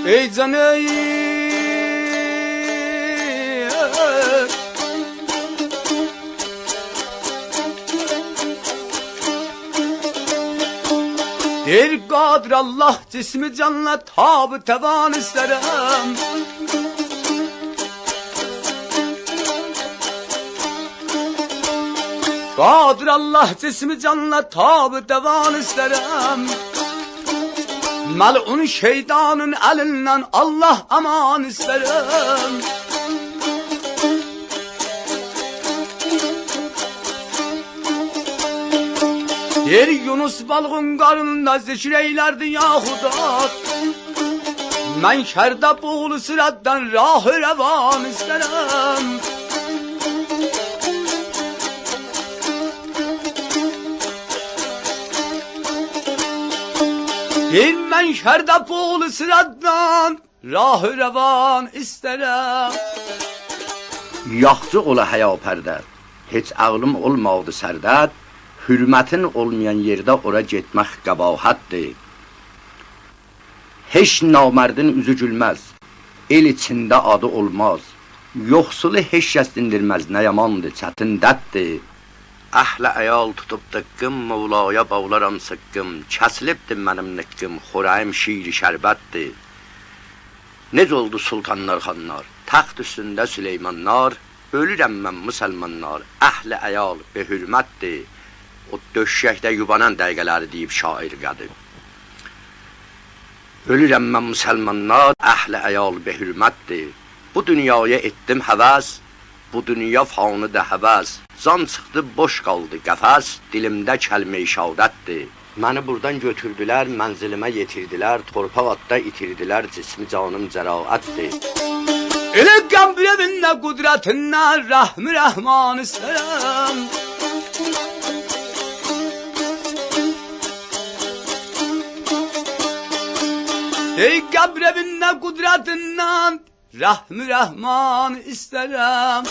ey can ey. Der Kadir Allah cismi canla tab tevan isterim. Kadir Allah cismi canla tab tevan isterim. Mal'un şeytanın elinden Allah aman isterim. Der Yunus balığın karnında zikir eylerdi yahudat. Men şerde boğulu sırattan rah-ı revan isterim. Der men şerde boğulu sırattan rah-ı revan isterim. Yaxşı ola həyapərdə, heç ağlım olmadı sərdət, hürmətin olmayan yerdə ora getmək qəbahətdir. Heç namərdin üzü gülməz, el içində adı olmaz, yoxsulu heç kəs dindirməz, nə yamandır, çətindətdir. Əhlə əyal tutub dıqqım, Mevlaya bağlaram sıqqım, kəsilibdir mənim niqqım, xorayım şiiri şərbətdir. Necə oldu sultanlar, xanlar, taxt üstündə Süleymanlar, ölürəm mən müsəlmanlar, əhli əyal be hürmətdir. O döşəkdə yubanan dəqiqələri deyib şair qədim. Ölürəm mən müsəlmanlar, əhli əyal be hürmətdir. Bu dünyaya etdim həvəs, bu dünya fanıdır həvəs. Can çıxdı, boş qaldı qəfəs, dilimdə kəlmə-i şəhadətdir. Məni buradan götürdülər, mənzilimə yetirdilər, torpaq atda itirdilər, cismi canım cəraətdir. Elə qəmbir evində qudrətindən rəhmi rəhman istərəm. Ey qəmbir evində qudrətindən rəhmi rəhman istərəm.